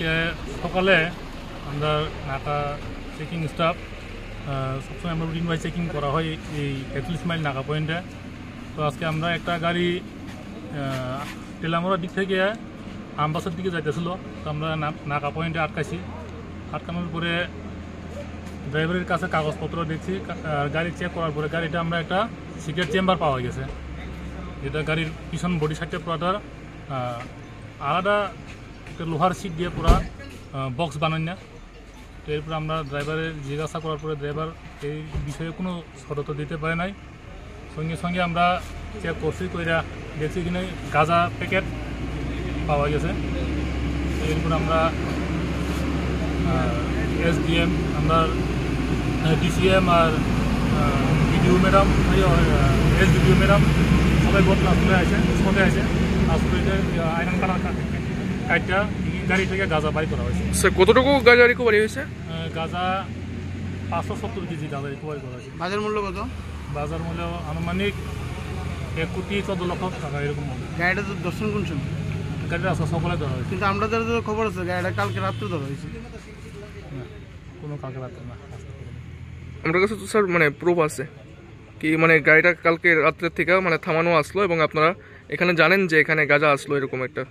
আজকে সকালে আমরা নাকা চেকিং স্টাফ সবসময় আমরা রুটিন ওয়াইজ চেকিং করা হয় এই 41 মাইল নাকা পয়েন্টে। তো আজকে আমরা একটা গাড়ি টেলামোড়ার দিক থেকে আমবাসার দিকে যাইতেছিল। তো আমরা নাকা পয়েন্টে আটকানোর পরে ড্রাইভারের কাছে কাগজপত্র দেখছি, গাড়ি চেক করার পরে গাড়িটা আমরা একটা সিক্রেট চেম্বার পাওয়া গেছে, যেটা গাড়ির পিছন বডি সাইডটা পুরাটা আলাদা একটা লোহার সিট দিয়ে পুরা বক্স বানাই না। তো এরপর আমরা ড্রাইভারের জিজ্ঞাসা করার পরে ড্রাইভার এই বিষয়ে কোনো সতর্ক দিতে পারে নাই। সঙ্গে সঙ্গে আমরা চেক করছি, কইরা দেখছি কিনা গাঁজা প্যাকেট পাওয়া গেছে। এরপর আমরা SDM, আমরা DCM আর বিডিও ম্যাডাম, SDPO ম্যাডাম সবাই ঘটনা চলে আসে, স্পটে আসে। আসলে আয়রন কাটটা গাড়ি থেকে গাঁজা বাই করা হয়েছে। স্যার কতটুকু গাঁজা রিকভারি হয়েছে? গাঁজা 570 কেজি গাঁজা রিকভারি করা হয়েছে। বাজার মূল্য কত? বাজার মূল্য আনুমানিক 1,14,00,000 টাকা এরকম হবে। গাড়িটা তো দর্শন কোন সময়? গাড়িটা আজকে সকালে ধরা হয়েছে। কিন্তু আমরা যারা খবর আছে গাড়িটা কালকে রাত্রে ধরা হয়েছে। কোনো কালকে রাত্রে না। আমার কাছে তো স্যার মানে প্রুফ আছে কি, মানে গাড়িটা কালকে রাত্রের থেকে মানে থামানো আসলো এবং আপনারা এখানে জানেন যে এখানে গাঁজা আসলো এরকম একটা।